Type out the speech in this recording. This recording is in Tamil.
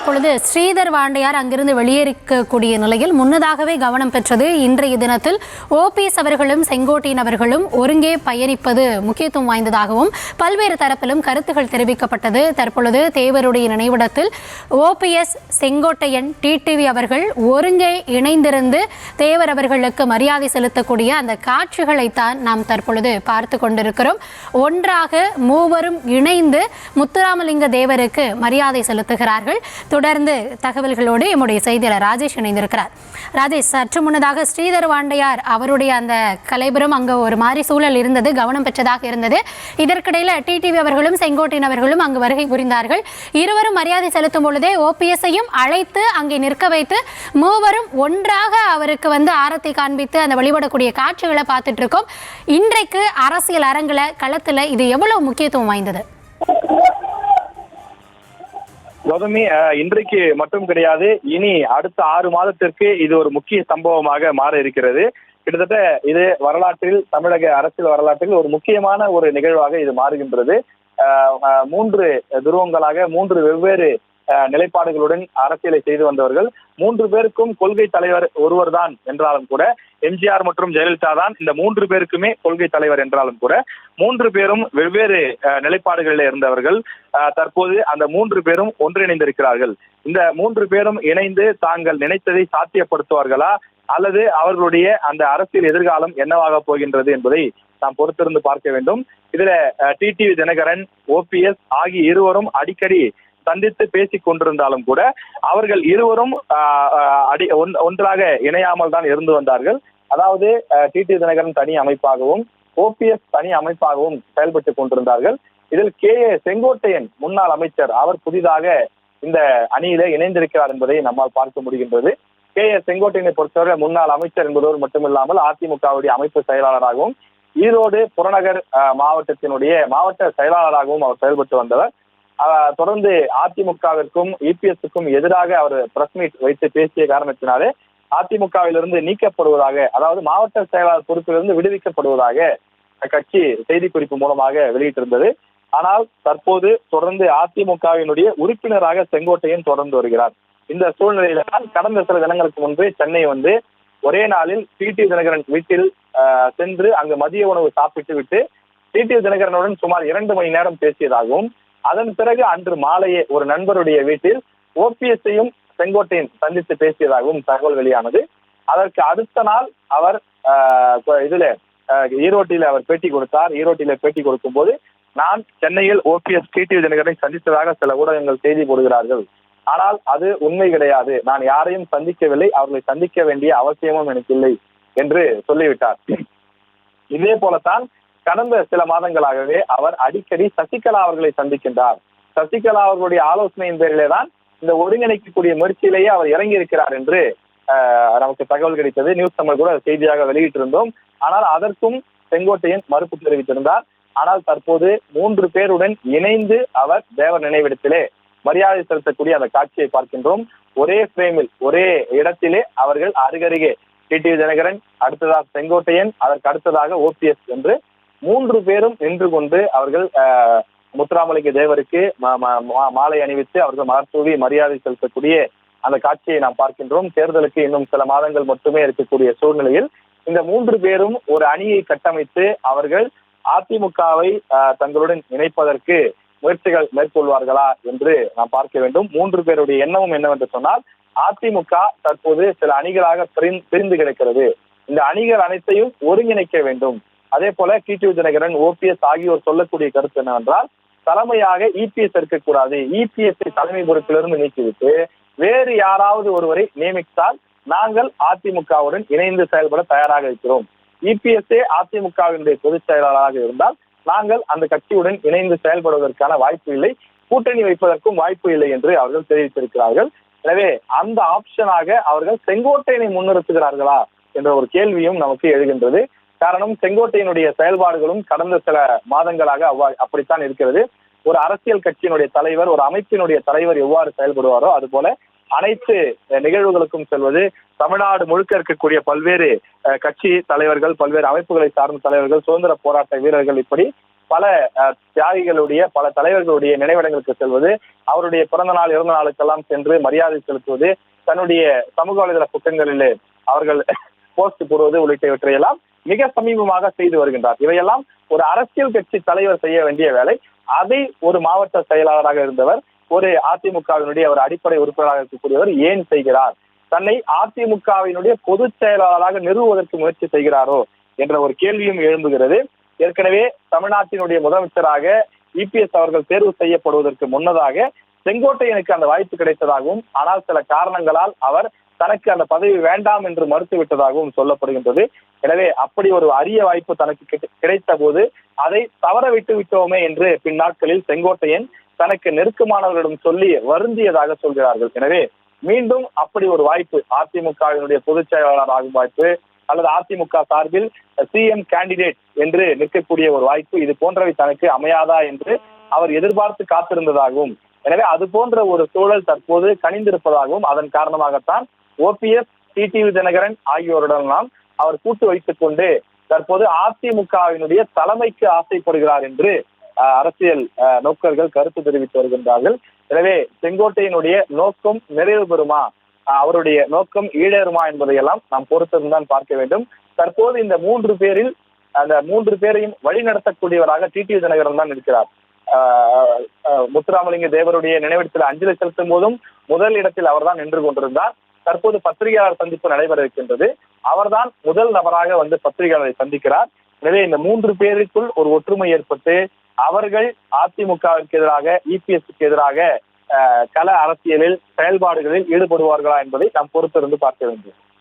தற்பொழுது ஸ்ரீதர் வாண்டையார் அங்கிருந்து வெளியேறக்கூடிய நிலையில் முன்னதாகவே கவனம் பெற்றது. இன்றைய தினத்தில் ஓபிஎஸ் அவர்களும் செங்கோட்டையன் அவர்களும் ஒருங்கே பயணிப்பது முக்கியத்துவம் வாய்ந்ததாகவும் பல்வேறு தரப்பிலும் கருத்துக்கள் தெரிவிக்கப்பட்டது. தற்பொழுது தேவருடைய நினைவிடத்தில் ஓபிஎஸ், செங்கோட்டையன், டிடிவி அவர்கள் ஒருங்கே இணைந்திருந்து தேவர் அவர்களுக்கு மரியாதை செலுத்தக்கூடிய அந்த காட்சிகளைத்தான் நாம் தற்பொழுது பார்த்து கொண்டிருக்கிறோம். ஒன்றாக மூவரும் இணைந்து முத்துராமலிங்க தேவருக்கு மரியாதை செலுத்துகிறார்கள். தொடர்ந்து தகவல்களோடு எம்முடைய செய்தியாளர் ராஜேஷ் இணைந்திருக்கிறார். ராஜேஷ், சற்று முன்னதாக ஸ்ரீதர் வாண்டையார் அவருடைய அந்த கலைபுரம் அங்கு ஒரு மாதிரி சூழல் இருந்தது, கவனம் பெற்றதாக இருந்தது. இதற்கிடையில் டிடிவி அவர்களும் செங்கோட்டையன் அவர்களும் அங்கு வருகை புரிந்தார்கள். இருவரும் மரியாதை செலுத்தும் பொழுதே ஓபிஎஸ்ஐயும் அழைத்து அங்கே நிற்க வைத்து மூவரும் ஒன்றாக அவருக்கு ஆரத்தி காண்பித்து அந்த வழிபடக்கூடிய காட்சிகளை பார்த்துட்டு இருக்கோம். இன்றைக்கு அரசியல் அரங்குல களத்துல இது எவ்வளவு முக்கியத்துவம் வாய்ந்தது? கௌதமி, இன்றைக்கு மட்டும் கிடையாது, இனி அடுத்த 6 மாதத்திற்கு இது ஒரு முக்கிய சம்பவமாக மாற இருக்கிறது. கிட்டத்தட்ட இது வரலாற்றில், தமிழக அரசியல் வரலாற்றில் ஒரு முக்கியமான ஒரு நிகழ்வாக இது மாறுகின்றது. 3 துருவங்களாக 3 வெவ்வேறு நிலைப்பாடுகளுடன் அரசியலை செய்து வந்தவர்கள். 3 பேருக்கும் கொள்கை தலைவர் ஒருவர் தான் என்றாலும் கூட, எம்ஜிஆர் மற்றும் ஜெயலலிதா தான் இந்த 3 பேருக்குமே கொள்கை தலைவர் என்றாலும் கூட, 3 பேரும் வெவ்வேறு நிலைப்பாடுகளில் இருந்தவர்கள். தற்போது அந்த 3 பேரும் ஒன்றிணைந்திருக்கிறார்கள். இந்த 3 பேரும் இணைந்து தாங்கள் நினைத்ததை சாத்தியப்படுத்துவார்களா, அல்லது அவர்களுடைய அந்த அரசியல் எதிர்காலம் என்னவாக போகின்றது என்பதை நாம் பொறுத்திருந்து பார்க்க வேண்டும். இதுல டிடிவி தினகரன், ஓபிஎஸ் ஆகிய இருவரும் அடிக்கடி சந்தித்து பேசிக் கொண்டிருந்தாலும் கூட அவர்கள் இருவரும் ஒன்றாக இணையாமல் தான் இருந்து வந்தார்கள். அதாவது டிடிவி தினகரன் தனி அமைப்பாகவும் ஓபிஎஸ் தனி அமைப்பாகவும் செயல்பட்டுக் கொண்டிருந்தார்கள். இதில் செங்கோட்டையன் முன்னாள் அமைச்சர், அவர் புதிதாக இந்த அணியில இணைந்திருக்கிறார் என்பதை நம்மால் பார்க்க முடிகின்றது. செங்கோட்டையனை பொறுத்தவரை முன்னாள் அமைச்சர் என்பதோடு மட்டுமில்லாமல் அதிமுகவுடைய அமைப்பு செயலாளராகவும் ஈரோடு புறநகர் மாவட்டத்தினுடைய மாவட்ட செயலாளராகவும் அவர் செயல்பட்டு வந்தவர். தொடர்ந்து அதிமுகவிற்கும் இபிஎஸ்க்கும் எதிராக அவர் பிரஸ் மீட் வைத்து பேசிய காரணத்தினாலே அதிமுகவிலிருந்து நீக்கப்படுவதாக, அதாவது மாவட்ட செயலாளர் பொறுப்பிலிருந்து விடுவிக்கப்படுவதாக கட்சி செய்திக்குறிப்பு மூலமாக வெளியிட்டிருந்தது. ஆனால் தற்போது தொடர்ந்து அதிமுகவினுடைய உறுப்பினராக செங்கோட்டையன் தொடர்ந்து வருகிறார். இந்த சூழ்நிலையில கடந்த சில தினங்களுக்கு முன்பு சென்னை ஒரே நாளில் டிடிவி தினகரன் வீட்டில் சென்று அங்கு மதிய உணவு சாப்பிட்டு விட்டு டிடிவி தினகரனுடன் சுமார் 2 மணி நேரம் பேசியதாகவும், அதன் பிறகு அன்று மாலையே ஒரு நண்பருடைய வீட்டில் ஓபிஎஸ்ஐயும் செங்கோட்டையன் சந்தித்து பேசியதாகவும் தகவல் வெளியானது. அதற்கு அடுத்த நாள் அவர் ஈரோட்டில் அவர் பேட்டி கொடுத்தார். ஈரோட்டில பேட்டி கொடுக்கும் போது, நான் சென்னையில் ஓபிஎஸ் டிடிவி தினகரனை சந்தித்ததாக சில ஊடகங்கள் செய்தி போடுகிறார்கள், ஆனால் அது உண்மை கிடையாது, நான் யாரையும் சந்திக்கவில்லை, அவர்களை சந்திக்க வேண்டிய அவசியமும் எனக்கு இல்லை என்று சொல்லிவிட்டார். இதே போலத்தான் கடந்த சில மாதங்களாகவே அவர் அடிக்கடி சசிகலா அவர்களை சந்திக்கின்றார். சசிகலா அவர்களுடைய ஆலோசனையின் பேரிலே தான் இந்த ஒருங்கிணைக்கக்கூடிய முயற்சியிலேயே அவர் இறங்கி இருக்கிறார் என்று நமக்கு தகவல் கிடைத்தது. நியூஸ் தமிழ் கூட செய்தியாக வெளியிட்டிருந்தோம். ஆனால் அதற்கும் செங்கோட்டையன் மறுப்பு தெரிவித்திருந்தார். ஆனால் தற்போது 3 பேருடன் இணைந்து அவர் தேவர் நினைவிடத்திலே மரியாதை செலுத்தக்கூடிய அந்த காட்சியை பார்க்கின்றோம். ஒரே பிரேமில், ஒரே இடத்திலே அவர்கள் அருகருகே டிடிவி தினகரன், அடுத்ததாக செங்கோட்டையன், அதற்கு அடுத்ததாக ஓபிஎஸ் என்று 3 பேரும் நின்று கொண்டு அவர்கள் முத்துராமலிங்க தேவருக்கு மாலை அணிவித்து அவர்கள் மலர்தூவி மரியாதை செலுத்தக்கூடிய அந்த காட்சியை நாம் பார்க்கின்றோம். தேர்தலுக்கு இன்னும் சில மாதங்கள் மட்டுமே இருக்கக்கூடிய சூழ்நிலையில் இந்த 3 பேரும் ஒரு அணியை கட்டமைத்து அவர்கள் அதிமுகவை தங்களுடன் இணைப்பதற்கு முயற்சிகள் மேற்கொள்வார்களா என்று நாம் பார்க்க வேண்டும். 3 பேருடைய எண்ணமும் என்னவென்று சொன்னால், அதிமுக தற்போது சில அணிகளாக பிரிந்து கிடக்கிறது. இந்த அணிகள் அனைத்தையும் ஒருங்கிணைக்க வேண்டும். அதே போல டிடிவி தினகரன், ஓபிஎஸ் ஆகியோர் சொல்லக்கூடிய கருத்து என்னவென்றால், தலைமையாக இபிஎஸ் இருக்கக்கூடாது, இபிஎஸ்ஐ தலைமை பொறுப்பிலிருந்து நீக்கிவிட்டு வேறு யாராவது ஒருவரை நியமித்தால் நாங்கள் அதிமுகவுடன் இணைந்து செயல்பட தயாராக இருக்கிறோம். இபிஎஸ்ஏ அதிமுகவினுடைய பொதுச் செயலாளராக இருந்தால் நாங்கள் அந்த கட்சியுடன் இணைந்து செயல்படுவதற்கான வாய்ப்பு இல்லை, கூட்டணி வைப்பதற்கும் வாய்ப்பு இல்லை என்று அவர்கள் தெரிவித்திருக்கிறார்கள். எனவே அந்த ஆப்ஷனாக அவர்கள் செங்கோட்டையனை முன்னிறுத்துகிறார்களா என்ற ஒரு கேள்வியும் நமக்கு எழுகின்றது. காரணம், செங்கோட்டையனுடைய செயல்பாடுகளும் கடந்த சில மாதங்களாக அப்படித்தான் இருக்கிறது. ஒரு அரசியல் கட்சியினுடைய தலைவர், ஒரு அமைப்பினுடைய தலைவர் எவ்வாறு செயல்படுவாரோ அதுபோல அனைத்து நிகழ்வுகளுக்கும் செல்வது, தமிழ்நாடு முழுக்க இருக்கக்கூடிய பல்வேறு கட்சி தலைவர்கள், பல்வேறு அமைப்புகளை சார்ந்த தலைவர்கள், சுதந்திர போராட்ட வீரர்கள், இப்படி பல தியாகிகளுடைய பல தலைவர்களுடைய நினைவிடங்களுக்கு செல்வது, அவருடைய பிறந்த நாள் இறந்த நாளுக்கெல்லாம் சென்று மரியாதை செலுத்துவது, தன்னுடைய சமூக வலைதள பக்கங்களிலே அவர்கள் போஸ்ட் போடுவது உள்ளிட்டவற்றையெல்லாம் மிக சமீபமாக செய்து வருகின்றார். இவையெல்லாம் ஒரு அரசியல் கட்சி தலைவர் செய்ய வேண்டிய வேலை. அதை ஒரு மாவட்ட செயலாளராக இருந்தவர், ஒரு அதிமுகவினுடைய ஒரு அடிப்படை உறுப்பினராக இருக்கக்கூடியவர் ஏன் செய்கிறார்? தன்னை அதிமுகவினுடைய பொதுச் செயலாளராக நிறுவுவதற்கு முயற்சி செய்கிறாரோ என்ற ஒரு கேள்வியும் எழும்புகிறது. ஏற்கனவே தமிழ்நாட்டினுடைய முதலமைச்சராக இபிஎஸ் அவர்கள் தேர்வு செய்யப்படுவதற்கு முன்னதாக செங்கோட்டையனுக்கு அந்த வாய்ப்பு கிடைத்ததாகவும், ஆனால் சில காரணங்களால் அவர் தனக்கு அந்த பதவி வேண்டாம் என்று மறுத்துவிட்டதாகவும் சொல்லப்படுகின்றது. எனவே அப்படி ஒரு அரிய வாய்ப்பு தனக்கு கிடைத்த போது அதை தவற விட்டு விட்டோமே என்று பின்னாட்களில் செங்கோட்டையன் தனக்கு நெருக்கமானவர்களிடம் சொல்லி வருந்தியதாக சொல்கிறார்கள். எனவே மீண்டும் அப்படி ஒரு வாய்ப்பு, அதிமுகவினுடைய பொதுச் செயலாளர் ஆகும் வாய்ப்பு அல்லது அதிமுக சார்பில் சிஎம் கேண்டிடேட் என்று நிற்கக்கூடிய ஒரு வாய்ப்பு, இது போன்றவை தனக்கு அமையாதா என்று அவர் எதிர்பார்த்து காத்திருந்ததாகவும், எனவே அது போன்ற ஒரு சூழல் தற்போது கனிந்திருப்பதாகவும், அதன் காரணமாகத்தான் ஓபிஎஸ், டிடிவி தினகரன் ஆகியோருடனெல்லாம் அவர் கூட்டு வைத்துக் கொண்டு தற்போது அதிமுகவினுடைய தலைமைக்கு ஆசைப்படுகிறார் என்று அரசியல் நோக்கர்கள் கருத்து தெரிவித்து வருகின்றார்கள். எனவே செங்கோட்டையினுடைய நோக்கம் நிறைவு பெறுமா, அவருடைய நோக்கம் ஈடேறுமா என்பதையெல்லாம் நாம் பொறுத்திருந்தான் பார்க்க வேண்டும். தற்போது இந்த 3 பேரில் அந்த 3 பேரையும் வழிநடத்தக்கூடியவராக டிடிவி தினகரன் தான் இருக்கிறார். முத்துராமலிங்க தேவருடைய நினைவிடத்தில் அஞ்சலி செலுத்தும் போதும் முதல் இடத்தில் அவர்தான் நின்று கொண்டிருந்தார். தற்போது பத்திரிகையாளர் சந்திப்பு நடைபெற இருக்கின்றது. அவர்தான் முதல் நபராக வந்து பத்திரிகையாளரை சந்திக்கிறார். எனவே இந்த 3 பேருக்குள் ஒரு ஒற்றுமை ஏற்பட்டு அவர்கள் அதிமுகவிற்கு எதிராக, இபிஎஸ்க்கு எதிராக கள அரசியலில் செயல்பாடுகளில் ஈடுபடுவார்களா என்பதை நாம் பொறுத்திருந்து பார்க்க வேண்டும்.